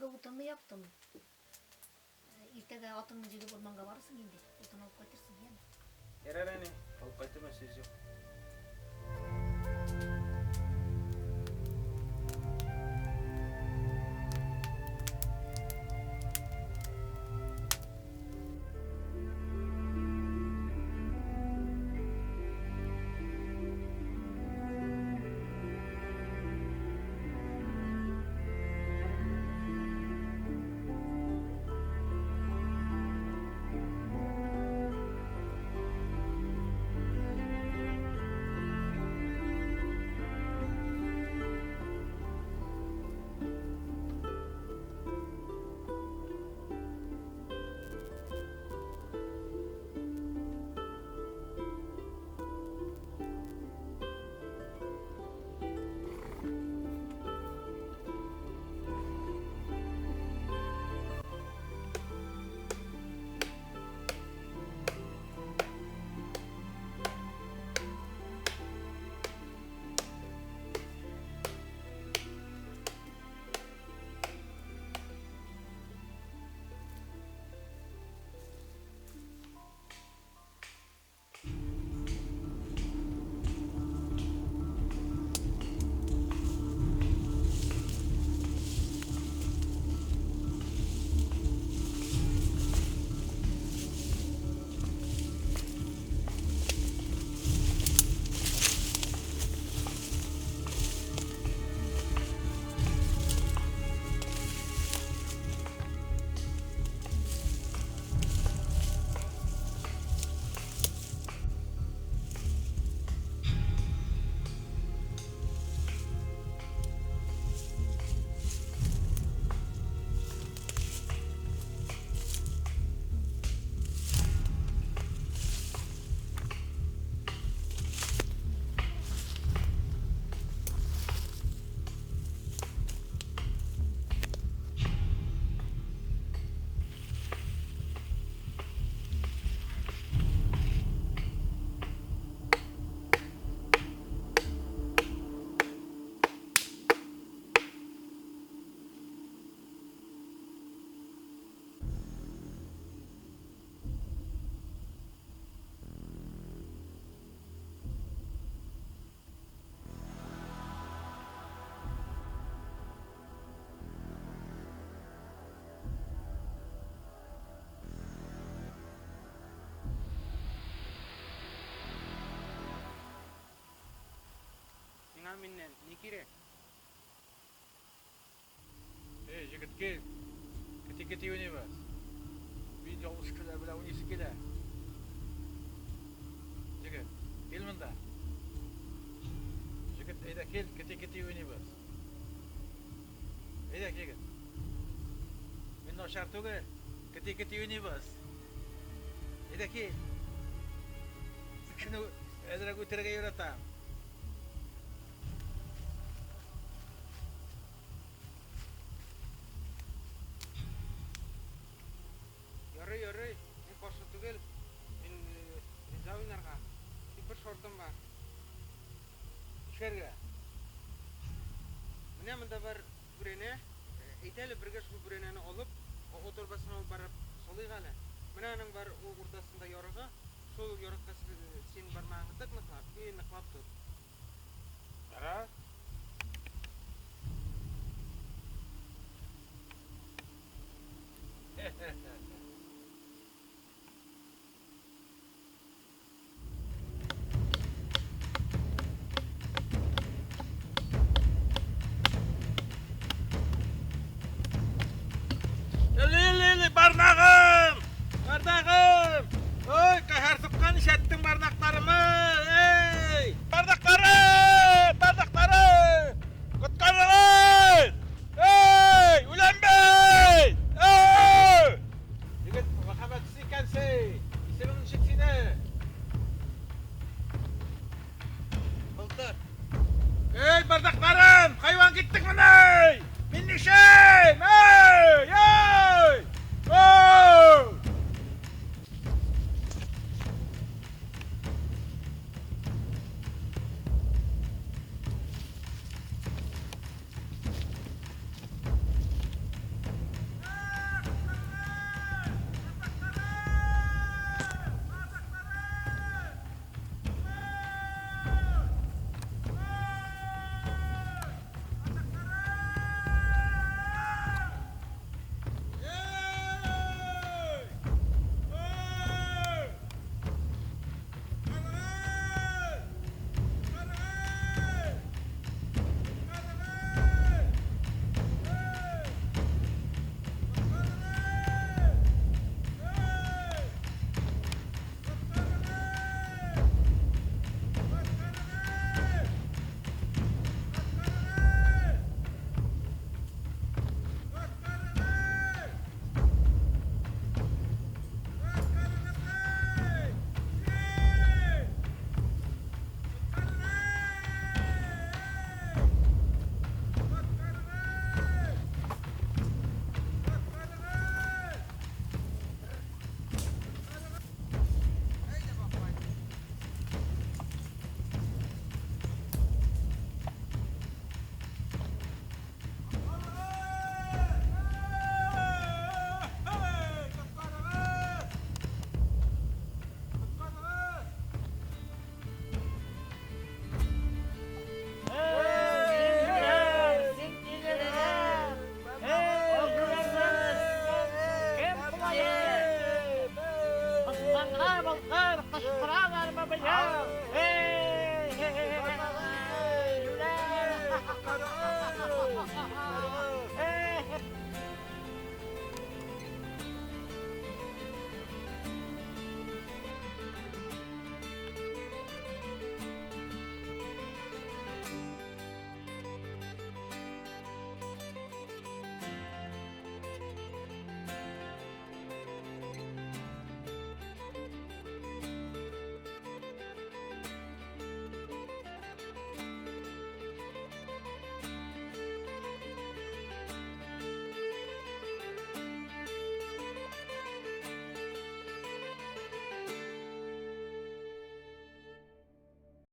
Gavutunu yaptım. İrtege atın jigip ormanga varırsın indi. Otunu alıp kaçırsın yani. Yararane, alıp kaçtırma söz yok. Minnen, nikire. Jigit gel. Keti oynayamaz. Bir yolmuş kılar bile oynayısı gele. Jigit, gel bunda. Jigit, eyda gel, keti oynayamaz. Eyda jigit. Men o şartı gel. Keti oynayamaz. Eyda gel. Şunu ezra götürge yaratam. Yarı, men boşa tugel. Men zavinarga. Bir şortum var. İşerge. Mene mında var burene. Eyteli birge şu bureneni alıp, o otorbasını alıp barıp soluy gala. Mene aның var o urtasında yorığı. Sol yorıqqa sen barmağını tıknıklap, bir nıklap tut. Ara. Barnağım! Barnağım! Oy, kahar sıkkan işettin barnaklarımı! Ey! Bardakları! Bardakları! Kutkarlar! Ey! Ulan bey! Ey! Yigit, vakabatçısı ikensi! İsinin işitsine! Buldur. Ey bardaklarım! Hayvan gittik mi ney? Minni şeyim! Ey! Ey! Oh! Atış bırak araba ya.